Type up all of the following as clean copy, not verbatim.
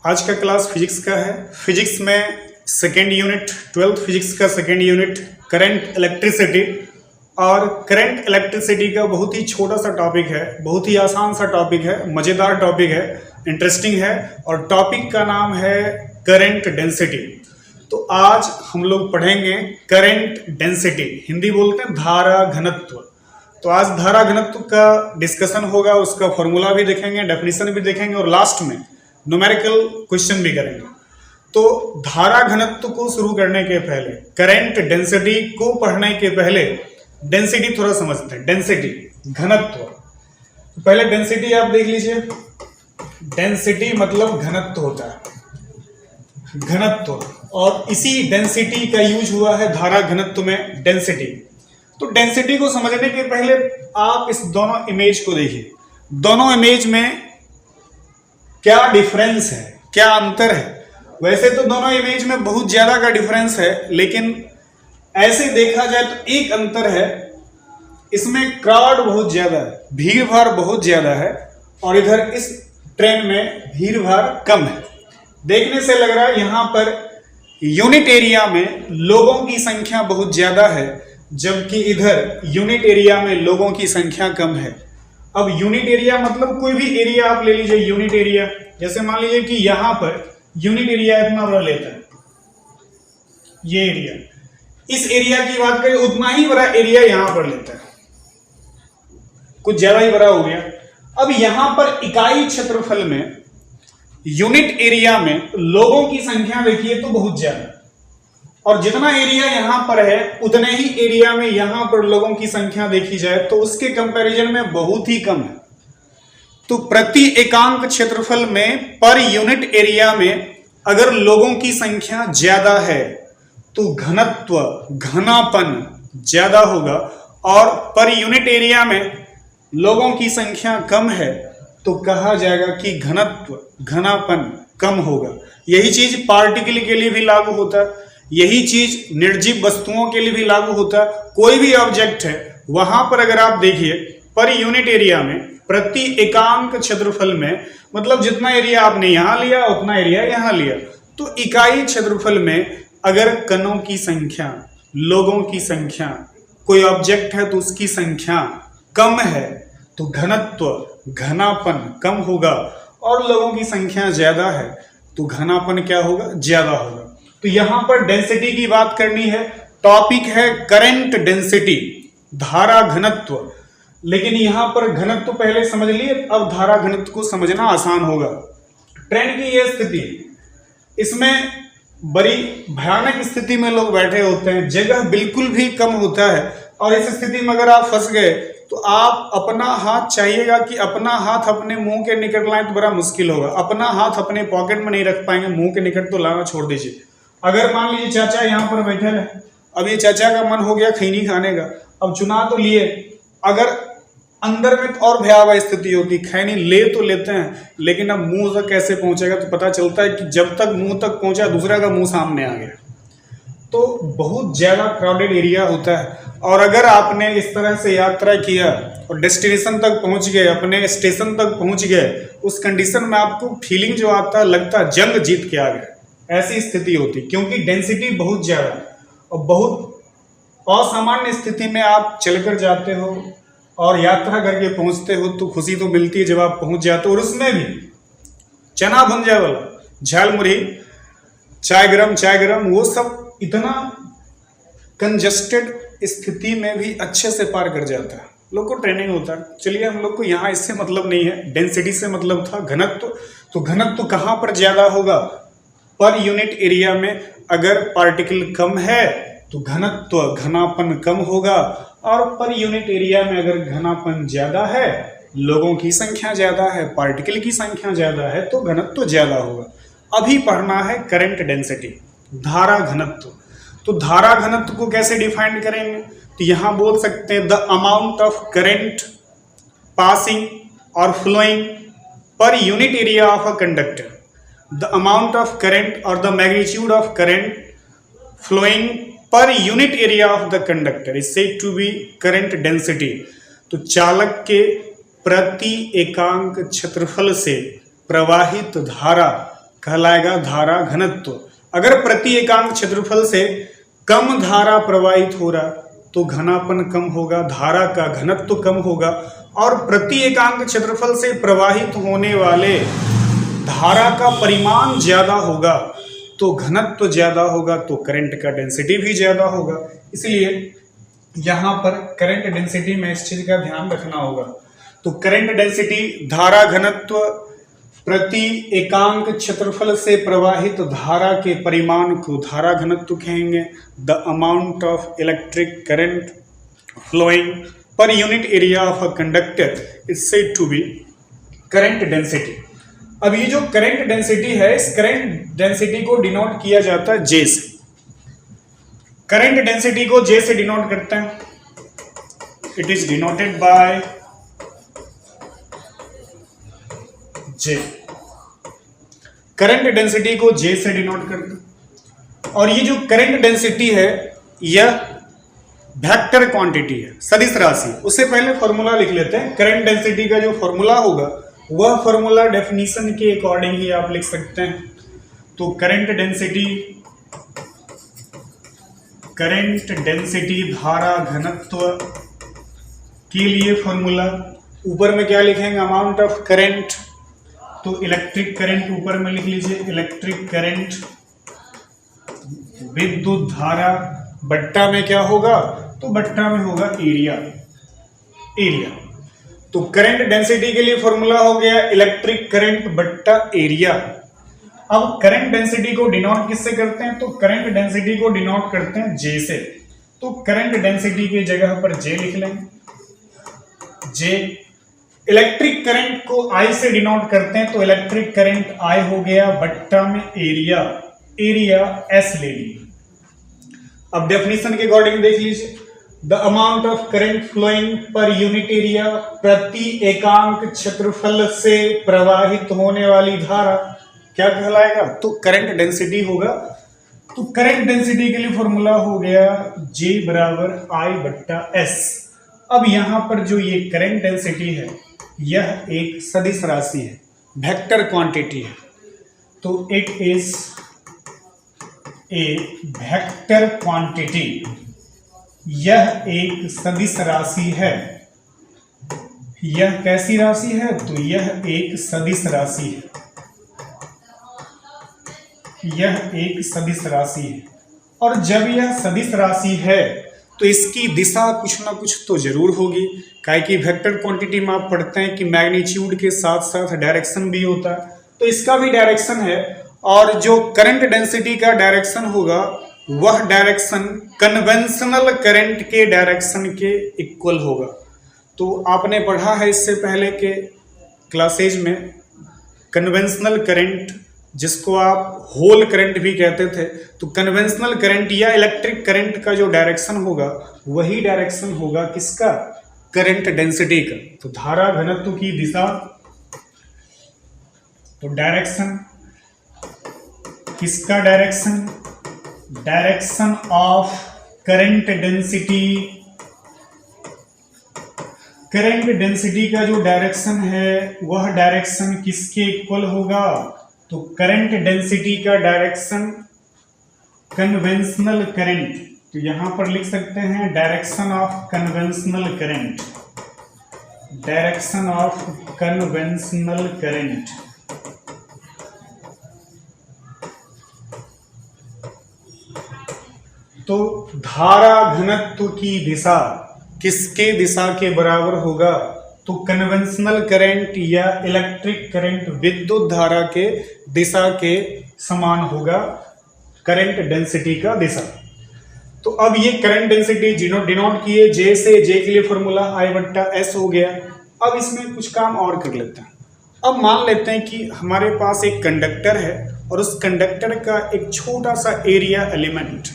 आज का class physics का है। फिजिक्स में सेकेंड यूनिट 12th फिजिक्स का सेकेंड यूनिट करंट इलेक्ट्रिसिटी। और करंट इलेक्ट्रिसिटी का बहुत ही छोटा सा टॉपिक है, बहुत ही आसान सा टॉपिक है, मज़ेदार टॉपिक है, इंटरेस्टिंग है। और टॉपिक का नाम है करंट डेंसिटी। तो आज हम लोग पढ़ेंगे करंट डेंसिटी, हिंदी बोलते हैं धारा घनत्व। तो आज धारा घनत्व का डिस्कशन होगा, उसका फॉर्मूला भी देखेंगे, डेफिनेशन भी देखेंगे और लास्ट में न्यूमेरिकल क्वेश्चन भी करेंगे। तो धारा घनत्व को शुरू करने के पहले, करंट डेंसिटी को पढ़ने के पहले डेंसिटी थोड़ा समझते हैं। डेंसिटी घनत्व, तो पहले डेंसिटी आप देख लीजिए। डेंसिटी मतलब घनत्व होता है, घनत्व। और इसी डेंसिटी का यूज हुआ है धारा घनत्व में, डेंसिटी। तो डेंसिटी को समझने के पहले आप इस दोनों इमेज को देखिए। दोनों इमेज में क्या डिफरेंस है, क्या अंतर है। वैसे तो दोनों इमेज में बहुत ज्यादा का डिफरेंस है, लेकिन ऐसे देखा जाए तो एक अंतर है, इसमें क्राउड बहुत ज्यादा है, भीड़ भाड़ बहुत ज्यादा है, और इधर इस ट्रेन में भीड़ भाड़ कम है। देखने से लग रहा है यहां पर यूनिट एरिया में लोगों की संख्या बहुत ज्यादा है, जबकि इधर यूनिट एरिया में लोगों की संख्या कम है। अब यूनिट एरिया मतलब कोई भी एरिया आप ले लीजिए, यूनिट एरिया। जैसे मान लीजिए कि यहां पर यूनिट एरिया इतना बड़ा लेता है, ये एरिया, इस एरिया की बात करें उतना ही बड़ा एरिया यहां पर लेता है, कुछ ज्यादा ही बड़ा हो गया। अब यहां पर इकाई क्षेत्रफल में यूनिट एरिया में लोगों की संख्या देखिए तो बहुत ज्यादा, और जितना एरिया यहां पर है उतने ही एरिया में यहां पर लोगों की संख्या देखी जाए तो उसके कंपैरिजन में बहुत ही कम है। तो प्रति एकांक क्षेत्रफल में पर यूनिट एरिया में अगर लोगों की संख्या ज्यादा है तो घनत्व, घनापन ज्यादा होगा, और पर यूनिट एरिया में लोगों की संख्या कम है तो कहा जाएगा कि घनत्व, घनापन कम होगा। यही चीज पार्टिकल के लिए भी लागू होता है, यही चीज निर्जीव वस्तुओं के लिए भी लागू होता है। कोई भी ऑब्जेक्ट है वहां पर अगर आप देखिए पर यूनिट एरिया में प्रति एकांक क्षेत्रफल में, मतलब जितना एरिया आपने यहां लिया उतना एरिया यहां लिया, तो इकाई क्षेत्रफल में अगर कणों की संख्या, लोगों की संख्या, कोई ऑब्जेक्ट है तो उसकी संख्या कम है तो घनत्व, घनापन कम होगा, और लोगों की संख्या ज्यादा है तो घनापन क्या होगा, ज्यादा होगा। तो यहां पर डेंसिटी की बात करनी है, टॉपिक है करंट डेंसिटी, धारा घनत्व। लेकिन यहां पर घनत्व पहले समझ लिए, अब धारा घनत्व को समझना आसान होगा। ट्रेन की यह स्थिति, इसमें बड़ी भयानक स्थिति में लोग बैठे होते हैं, जगह बिल्कुल भी कम होता है, और इस स्थिति में अगर आप फंस गए तो आप अपना हाथ चाहिएगा कि अपना हाथ अपने मुंह के निकट लाएं तो बड़ा मुश्किल होगा। अपना हाथ अपने पॉकेट में नहीं रख पाएंगे, मुंह के निकट तो लाना छोड़ दीजिए। अगर मान लीजिए चाचा यहाँ पर बैठे रहे, अब ये चाचा का मन हो गया खैनी खाने का, अब चुना तो लिए, अगर अंदर में तो और भयावह स्थिति होती, खैनी ले तो लेते हैं लेकिन अब मुंह तक कैसे पहुंचेगा, तो पता चलता है कि जब तक मुंह तक पहुंचा दूसरा का मुंह सामने आ गया। तो बहुत ज्यादा क्राउडेड एरिया होता है। और अगर आपने इस तरह से यात्रा किया और डेस्टिनेशन तक पहुंच गए, अपने स्टेशन तक पहुंच गए, उस कंडीशन में आपको फीलिंग जो आता है, लगता है जंग जीत के आ गए, ऐसी स्थिति होती। क्योंकि डेंसिटी बहुत ज्यादा और बहुत असामान्य स्थिति में आप चलकर जाते हो और यात्रा करके पहुंचते हो तो खुशी तो मिलती है जब आप पहुंच जाते हो। और उसमें भी चना भुंजा वाला, झाल मुरही, चाय गरम, वो सब इतना कंजस्टेड स्थिति में भी अच्छे से पार कर जाता है। लोग को ट्रेनिंग होता है। चलिए, हम लोग को यहाँ इससे मतलब नहीं है, डेंसिटी से मतलब था घनत्व। तो घनत्व कहाँ पर ज्यादा होगा, पर यूनिट एरिया में अगर पार्टिकल कम है तो घनत्व, घनापन कम होगा, और पर यूनिट एरिया में अगर घनापन ज्यादा है, लोगों की संख्या ज्यादा है, पार्टिकल की संख्या ज्यादा है, तो घनत्व ज्यादा होगा। अभी पढ़ना है करंट डेंसिटी, धारा घनत्व। तो धारा घनत्व को कैसे डिफाइन करेंगे, तो यहां बोल सकते हैं the amount of current passing और flowing per unit area of a conductor. The amount of current और the magnitude of current flowing per unit area of the conductor is said to be current density. तो चालक के प्रति एकांक क्षेत्रफल से प्रवाहित धारा कहलाएगा धारा घनत्व। अगर प्रति एकांक क्षेत्रफल से कम धारा प्रवाहित हो रहा तो घनापन कम होगा, धारा का घनत्व कम होगा, और प्रति एकांक क्षेत्रफल से प्रवाहित होने वाले धारा का परिमाण ज्यादा होगा तो घनत्व ज्यादा होगा, तो करंट का डेंसिटी भी ज्यादा होगा। इसलिए यहां पर करंट डेंसिटी में इस चीज का ध्यान रखना होगा। तो करंट डेंसिटी धारा घनत्व प्रति एकांक क्षेत्रफल से प्रवाहित धारा के परिमाण को धारा घनत्व कहेंगे। The amount of electric current flowing per unit area of a conductor is said to be current density. अब ये जो करंट डेंसिटी है, इस करंट डेंसिटी को डिनोट किया जाता है जे से। करंट डेंसिटी को जे से डिनोट करते हैं। It is denoted by J. Current density को जे से डिनोट करते हैं। और ये जो करंट डेंसिटी है यह वेक्टर क्वांटिटी है, सदिश राशि। उससे पहले फॉर्मूला लिख लेते हैं। करंट डेंसिटी का जो फॉर्मूला होगा वह फॉर्मूला डेफिनेशन के अकॉर्डिंग ही आप लिख सकते हैं। तो करंट डेंसिटी धारा घनत्व के लिए फॉर्मूला, ऊपर में क्या लिखेंगे, अमाउंट ऑफ करंट, तो इलेक्ट्रिक करंट ऊपर में लिख लीजिए, इलेक्ट्रिक करंट विद्युत धारा, बट्टा में क्या होगा, तो बट्टा में होगा एरिया। तो करंट डेंसिटी के लिए फॉर्मूला हो गया इलेक्ट्रिक करंट बट्टा एरिया। अब करंट डेंसिटी को डिनोट किससे करते हैं, तो करंट डेंसिटी को डिनोट करते हैं जे से। तो करंट डेंसिटी की जगह पर जे लिख लेंगे, जे। इलेक्ट्रिक करंट को आई से डिनोट करते हैं, तो इलेक्ट्रिक करंट आई हो गया बट्टा में एरिया एस ले लीजिए। अब डेफिनेशन के अकॉर्डिंग देख लीजिए, the amount of current flowing per unit area, प्रति एकांक क्षेत्रफल से प्रवाहित होने वाली धारा क्या कहलाएगा, तो करंट डेंसिटी होगा। तो करंट डेंसिटी के लिए फॉर्मूला हो गया J बराबर I बट्टा S। अब यहां पर जो ये करंट डेंसिटी है यह एक सदिश राशि है, वेक्टर क्वांटिटी है। तो it is a vector quantity, यह एक सदिश राशि है। यह कैसी राशि है, तो यह एक सदिश राशि है, यह एक सदिश राशि है। और जब यह सदिश राशि है तो इसकी दिशा कुछ ना कुछ तो जरूर होगी, काहे कि वेक्टर क्वांटिटी में आप पढ़ते हैं कि मैग्नीट्यूड के साथ साथ डायरेक्शन भी होता है, तो इसका भी डायरेक्शन है। और जो करंट डेंसिटी का डायरेक्शन होगा वह डायरेक्शन कन्वेंशनल करंट के डायरेक्शन के इक्वल होगा। तो आपने पढ़ा है इससे पहले के क्लासेज में, कन्वेंशनल करंट जिसको आप होल करंट भी कहते थे, तो कन्वेंशनल करंट या इलेक्ट्रिक करंट का जो डायरेक्शन होगा वही डायरेक्शन होगा किसका, करंट डेंसिटी का। तो धारा घनत्व की दिशा, तो डायरेक्शन किसका, direction of current density, current density का जो डायरेक्शन है वह डायरेक्शन किसके इक्वल होगा, तो करंट डेंसिटी का डायरेक्शन कन्वेंशनल करंट, तो यहां पर लिख सकते हैं direction of conventional current, direction of conventional current. तो धारा घनत्व की दिशा किसके दिशा के बराबर होगा, तो कन्वेंशनल करंट या इलेक्ट्रिक करंट विद्युत धारा के दिशा के समान होगा करंट डेंसिटी का दिशा। तो अब ये करंट डेंसिटी डिनोट किए जे से, जे के लिए फॉर्मूला I बट्टा S हो गया। अब इसमें कुछ काम और कर लेते हैं। अब मान लेते हैं कि हमारे पास एक कंडक्टर है और उस कंडक्टर का एक छोटा सा एरिया एलिमेंट,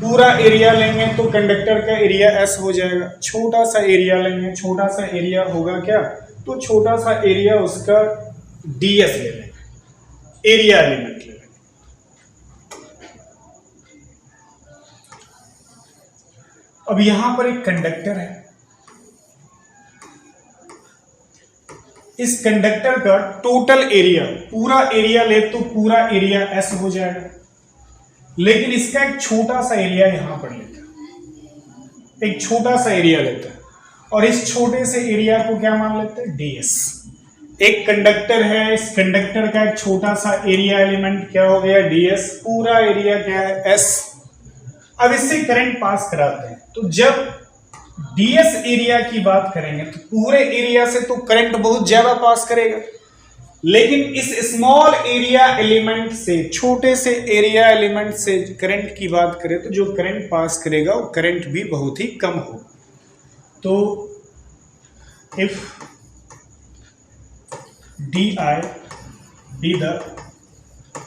पूरा एरिया लेंगे तो कंडक्टर का एरिया S हो जाएगा। छोटा सा एरिया लेंगे, छोटा सा एरिया होगा क्या, तो छोटा सा एरिया उसका ds ले लेंगे, एरिया एलिमेंट ले लेंगे। अब यहां पर एक कंडक्टर है, इस कंडक्टर का टोटल एरिया, पूरा एरिया ले तो पूरा एरिया S हो जाएगा, लेकिन इसका एक छोटा सा एरिया यहां पर लेते हैं, एक छोटा सा एरिया लेते हैं और इस छोटे से एरिया को क्या मान लेते हैं, ds। एक कंडक्टर है, इस कंडक्टर का एक छोटा सा एरिया एलिमेंट क्या हो गया, ds, पूरा एरिया क्या है, s। अब इससे करंट पास कराते हैं, तो जब ds एरिया की बात करेंगे तो पूरे एरिया से तो करंट बहुत ज्यादा पास करेगा, लेकिन इस स्मॉल एरिया एलिमेंट से, छोटे से एरिया एलिमेंट से करंट की बात करें तो जो करंट पास करेगा वो करंट भी बहुत ही कम हो। तो if di be the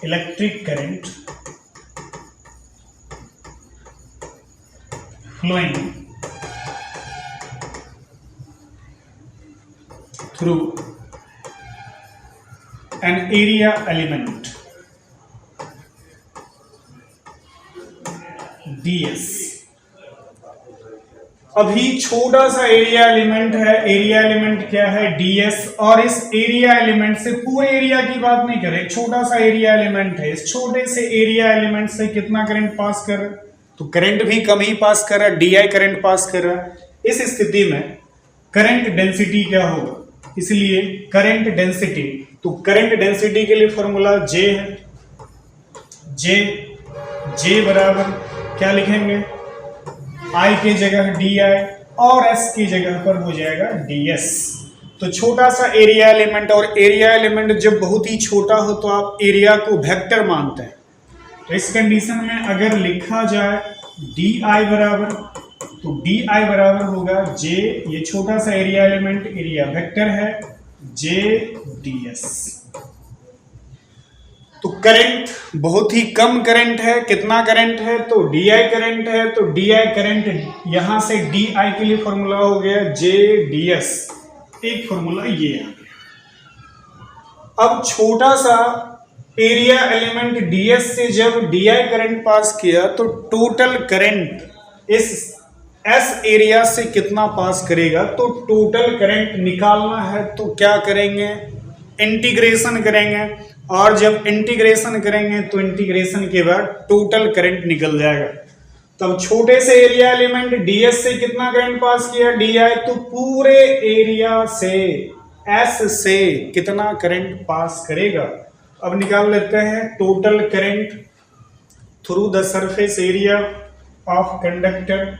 electric current flowing through an area element ds। अभी छोटा सा एरिया एलिमेंट है, एरिया एलिमेंट क्या है, ds, और इस एरिया एलिमेंट से, पूरे एरिया की बात नहीं करें, छोटा सा एरिया एलिमेंट है, इस छोटे से एरिया एलिमेंट से कितना करंट पास कर रहा है, तो करंट भी कम ही पास कर रहा है, di करंट पास कर रहा है। इस स्थिति में करंट डेंसिटी क्या होगा, इसलिए करंट डेंसिटी, तो करंट डेंसिटी के लिए फॉर्मूला J है, J बराबर क्या लिखेंगे, I की जगह di और S की जगह पर हो जाएगा ds। तो छोटा सा एरिया एलिमेंट, और एरिया एलिमेंट जब बहुत ही छोटा हो तो आप एरिया को वेक्टर मानते हैं, तो इस कंडीशन में अगर लिखा जाए di बराबर, तो di बराबर होगा J, ये छोटा सा एरिया एलिमेंट एरिया वेक्टर है, J ds। तो करंट बहुत ही कम करंट है, कितना करंट है, तो di करंट है, तो di करंट यहां से di के लिए फॉर्मूला हो गया J ds, एक फॉर्मूला ये आ गया। अब छोटा सा एरिया एलिमेंट ds से जब di करंट पास किया तो टोटल करंट इस S एरिया से कितना पास करेगा, तो टोटल करंट निकालना है तो क्या करेंगे, इंटीग्रेशन करेंगे, और जब इंटीग्रेशन करेंगे तो इंटीग्रेशन के बाद टोटल करंट निकल जाएगा। तब छोटे से एरिया एलिमेंट ds से कितना करंट पास किया, di, तो पूरे एरिया से S से कितना करंट पास करेगा। अब निकाल लेते हैं total current through the surface area of conductor,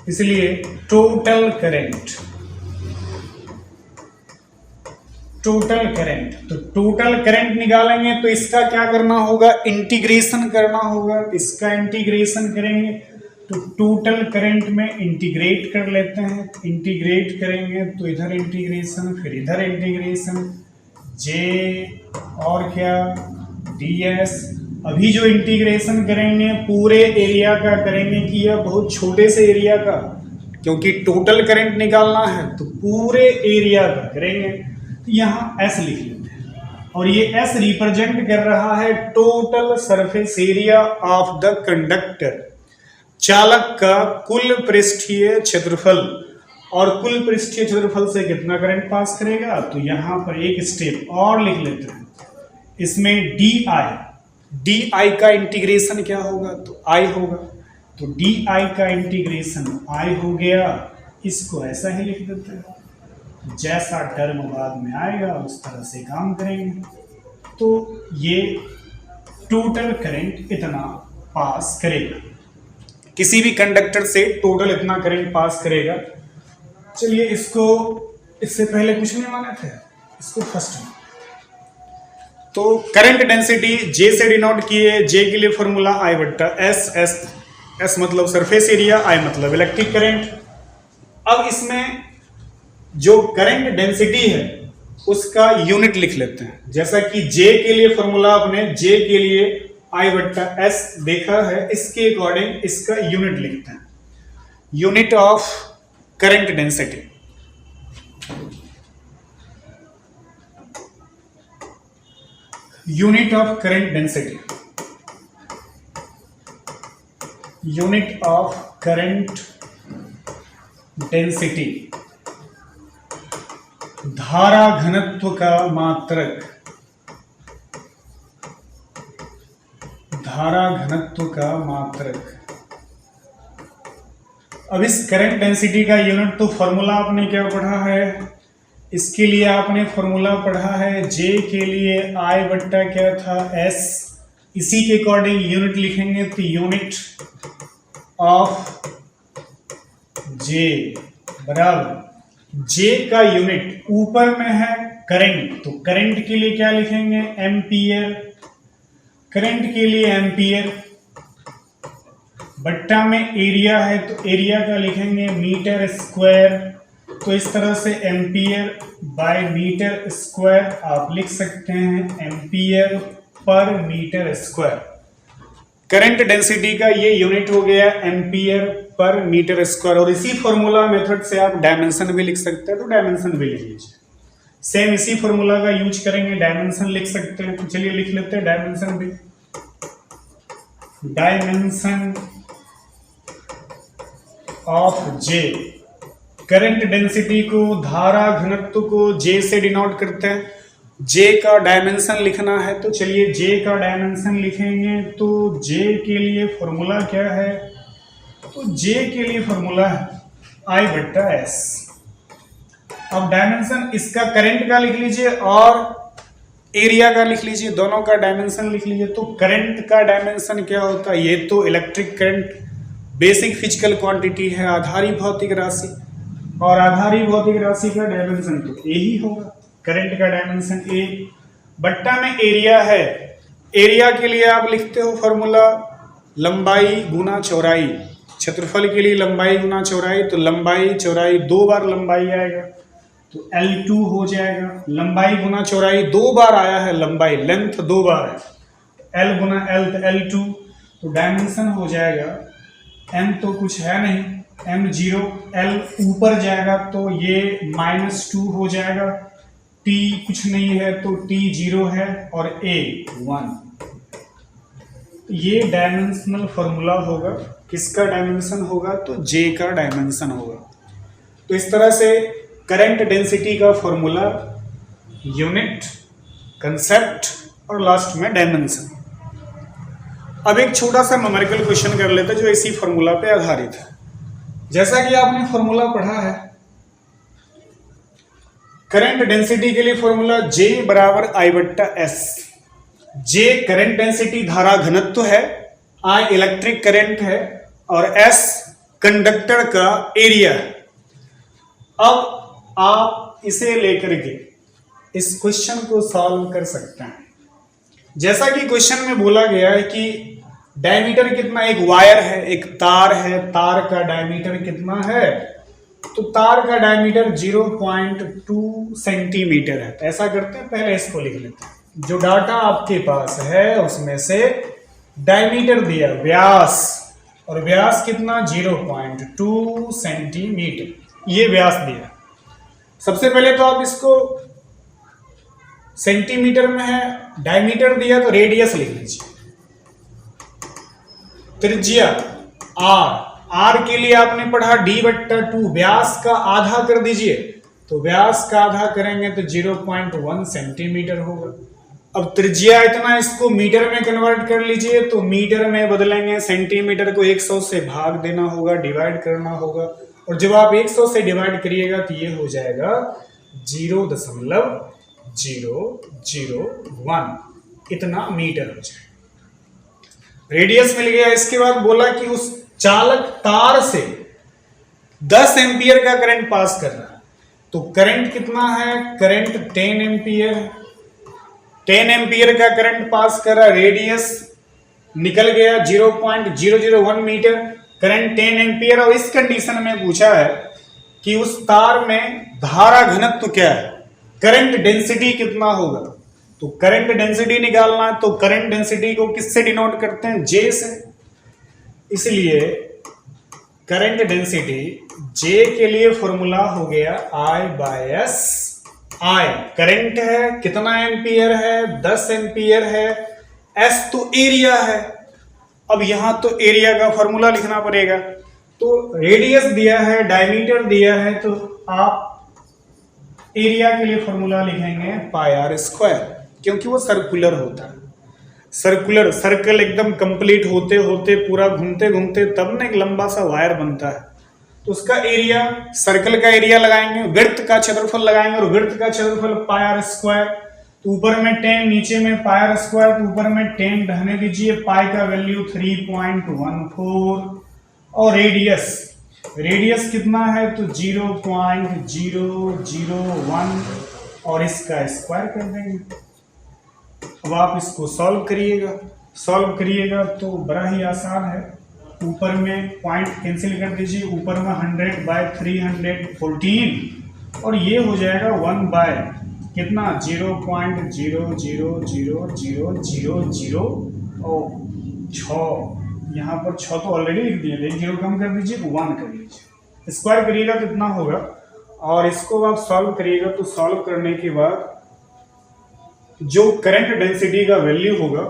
इसलिए टोटल करंट, तो टोटल करंट निकालेंगे तो इसका क्या करना होगा, इंटीग्रेशन करना होगा, इसका इंटीग्रेशन करेंगे तो टोटल करंट में इंटीग्रेट कर लेते हैं, इंटीग्रेट करेंगे तो इधर इंटीग्रेशन, फिर इधर इंटीग्रेशन, J और क्या ds। अभी जो इंटीग्रेशन करेंगे पूरे एरिया का करेंगे कि यह बहुत छोटे से एरिया का, क्योंकि टोटल करंट निकालना है तो पूरे एरिया का करेंगे, तो यहाँ S लिख लेते हैं, और ये S रिप्रेजेंट कर रहा है total surface area of the conductor, चालक का कुल पृष्ठीय क्षेत्रफल, और कुल पृष्ठीय क्षेत्रफल से कितना करंट पास करेगा, तो यहाँ पर एक स्टेप और लिख लेते हैं, इसमें di का इंटीग्रेशन क्या होगा, तो I होगा, तो di का इंटीग्रेशन I हो गया, इसको ऐसा ही लिख देते हैं, जैसा टर्म बाद में आएगा उस तरह से काम करेंगे। तो ये टोटल करंट इतना पास करेगा, किसी भी कंडक्टर से टोटल इतना करंट पास करेगा। चलिए इसको, इससे पहले कुछ नहीं माने थे, इसको फर्स्ट में, तो करंट डेंसिटी J से डिनोट किए, J के लिए फॉर्मूला I बट्टा S मतलब सरफेस एरिया, I मतलब इलेक्ट्रिक करंट। अब इसमें जो करंट डेंसिटी है उसका यूनिट लिख लेते हैं, जैसा कि J के लिए फॉर्मूला आपने J के लिए I बट्टा S देखा है, इसके अकॉर्डिंग इसका यूनिट लिखते हैं, unit of current density. Unit of current density, unit of current density, धारा घनत्व का मात्रक, धारा घनत्व का मात्रक। अब इस करंट डेंसिटी का यूनिट तो फॉर्मूला आपने क्या पढ़ा है, इसके लिए आपने फॉर्मूला पढ़ा है J के लिए I बट्टा क्या था S, इसी के अकॉर्डिंग यूनिट लिखेंगे तो यूनिट ऑफ J बराबर, J का यूनिट ऊपर में है करंट, तो करंट के लिए क्या लिखेंगे एम्पियर, करंट के लिए एम्पियर, बट्टा में एरिया है तो एरिया का लिखेंगे मीटर स्क्वायर, तो इस तरह से एम्पियर बाय मीटर स्क्वायर आप लिख सकते हैं ampere per metre square. Current density का ये यूनिट हो गया एम्पियर पर मीटर स्क्वायर, और इसी फॉर्मूला मेथड से आप डायमेंशन भी लिख सकते हैं, तो डायमेंशन भी लिख लीजिए। सेम इसी फॉर्मूला का यूज करेंगे, डायमेंशन लिख सकते हैं, तो चलिए लिख लेते हैं डायमेंशन भी। Dimension of J, current density को, धारा घनत्व को J से डिनोट करते हैं। J का डायमेंशन लिखना है तो चलिए J का डायमेंशन लिखेंगे, तो J के लिए फॉर्मूला क्या है, तो J के लिए फॉर्मूला है I बट्टा S। अब डायमेंशन इसका करंट का लिख लीजिए और एरिया का लिख लीजिए, दोनों का डायमेंशन लिख लीजिए। तो करंट का डायमेंशन क्या होता है, ये तो electric current basic physical quantity है, आधारी भौतिक राशि, और आधारी भौतिक राशि का डायमेंशन तो ए ही होगा, करंट का डायमेंशन ए, बट्टा में एरिया है, एरिया के लिए आप लिखते हो फॉर्मूला लंबाई गुना चौड़ाई, क्षेत्रफल के लिए लंबाई गुना चौड़ाई, तो लंबाई चौड़ाई दो बार लंबाई आएगा तो L2 हो जाएगा, लंबाई गुना चौड़ाई दो बार आया है, लंबाई लेंथ दो बार है, L गुना L तो L2, तो डायमेंशन हो जाएगा M तो कुछ है नहीं, M0, L ऊपर जाएगा तो ये -2 हो जाएगा, T कुछ नहीं है तो T 0 है और A 1। ये डायमेंशनल फॉर्मूला होगा, किसका डायमेंशन होगा, तो J का डायमेंशन होगा। तो इस तरह से करंट डेंसिटी का फॉर्मूला, यूनिट, कंसेप्ट और लास्ट में डायमेंशन। अब एक छोटा सा न्यूमेरिकल क्वेश्चन कर लेते हैं जो इसी फॉर्मूला पे आधारित है। जैसा कि आपने फॉर्मूला पढ़ा है, करंट डेंसिटी के लिए फॉर्मूला J बराबर I बट्टा S। J करंट डेंसिटी धारा घनत्व है, I इलेक्ट्रिक करंट है और S कंडक्टर का एरिया है। अब आप इसे लेकर के इस क्वेश्चन को सॉल्व कर सकते हैं। जैसा कि क्वेश्चन में बोला गया है कि डायमीटर कितना, एक वायर है, एक तार है, तार का डायमीटर कितना है, तो तार का डायमीटर 0.2 सेंटीमीटर है। तो ऐसा करते हैं, पहले इसको लिख लेते हैं, जो डाटा आपके पास है उसमें से डायमीटर दिया व्यास, और व्यास कितना 0.2 सेंटीमीटर, ये व्यास दिया। सबसे पहले तो आप इसको सेंटीमीटर में है, डायमीटर दिया तो रेडियस लिख लीजिए, त्रिज्या r के लिए आपने पढ़ा d बट्टा 2, व्यास का आधा कर दीजिए, तो व्यास का आधा करेंगे तो 0.1 सेंटीमीटर होगा। अब त्रिज्या इतना, इसको मीटर में कन्वर्ट कर लीजिए, तो मीटर में बदलेंगे, सेंटीमीटर को 100 से भाग देना होगा, डिवाइड करना होगा, और जब आप 100 से डिवाइड करिएगा तो ये हो जाएगा 0.001, इतना मीटर हो जाएगा। रेडियस मिल गया। इसके बाद बोला कि उस चालक तार से 10 एम्पियर का करंट पास कर रहा है, तो करंट कितना है, करंट 10 एम्पियर, 10 एम्पियर का करंट पास कर रहा, रेडियस निकल गया 0.001 मीटर, करंट 10 एम्पियर। और इस कंडीशन में पूछा है कि उस तार में धारा घनत्व क्या है, करंट डेंसिटी कितना होगा, तो करंट डेंसिटी निकालना है, तो करंट डेंसिटी को किससे डिनोट करते हैं, J से। इसलिए करंट डेंसिटी J के लिए फॉर्मूला हो गया I/S। I करंट है, कितना एम्पियर है, 10 एम्पियर है, S तो एरिया है। अब यहां तो एरिया का फॉर्मूला लिखना पड़ेगा, तो रेडियस दिया है, डायमीटर दिया है, तो आप एरिया के लिए फॉर्मूला लिखेंगे पाई आर स्क्वायर, क्योंकि वो सर्कुलर होता है। सर्कुलर सर्कल एकदम कंप्लीट होते होते पूरा घूमते घूमते तब ना एक लंबा सा वायर बनता है, तो उसका एरिया, सर्कल का एरिया लगाएंगे, वृत्त का क्षेत्रफल लगाएंगे, और वृत्त का क्षेत्रफल पाई आर स्क्वायर। तो ऊपर में 10, नीचे में पाई आर स्क्वायर, तो ऊपर में 10 रहने दीजिए, पाई का वैल्यू 3.14, और रेडियस कितना है तो 0.001, और इसका स्क्वायर कर देंगे। अब आप इसको सॉल्व करिएगा तो बड़ा ही आसान है। ऊपर में पॉइंट कैंसिल कर दीजिए, ऊपर में 100/314, और ये हो जाएगा 1 बाय कितना 0.00000 और 6, यहाँ पर 6 तो ऑलरेडी लिख दिए, एक 0 कम कर दीजिए, 1 कर लीजिए, स्क्वायर करिएगा तो इतना होगा। और इसको आप सॉल्व करिएगा तो सॉल्व करने के बाद जो करंट डेंसिटी का वैल्यू होगा,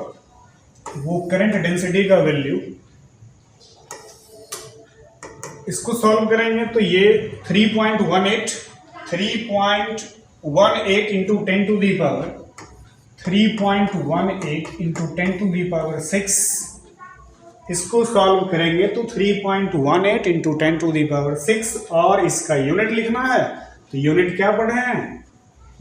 वो करंट डेंसिटी का वैल्यू, इसको सॉल्व करेंगे तो ये 3.18 into 10 to the power 3.18 into 10 to the power 6, इसको सॉल्व करेंगे तो 3.18 इंटू 10 टू दी पावर 6, और इसका यूनिट लिखना है तो यूनिट क्या पढ़े हैं,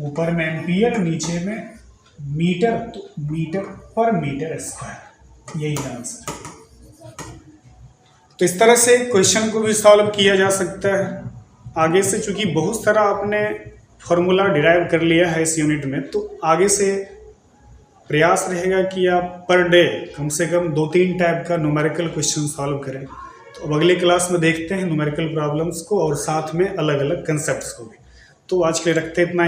ऊपर में एम्पियर, नीचे में मीटर, तो मीटर पर मीटर स्क्वायर, यही आंसर। तो इस तरह से क्वेश्चन को भी सॉल्व किया जा सकता है। आगे से चूंकि बहुत सारा आपने फॉर्मूला डिराइव कर लिया है इस यूनिट में, तो आगे से प्रयास रहेगा कि आप पर डे कम से कम 2-3 टाइप का न्यूमेरिकल क्वेश्चन सॉल्व करें। तो अब अगले क्लास में देखते हैं न्यूमेरिकल प्रॉब्लम्स को और साथ में अलग अलग कंसेप्ट्स को भी। तो आज के लिए रखते इतना।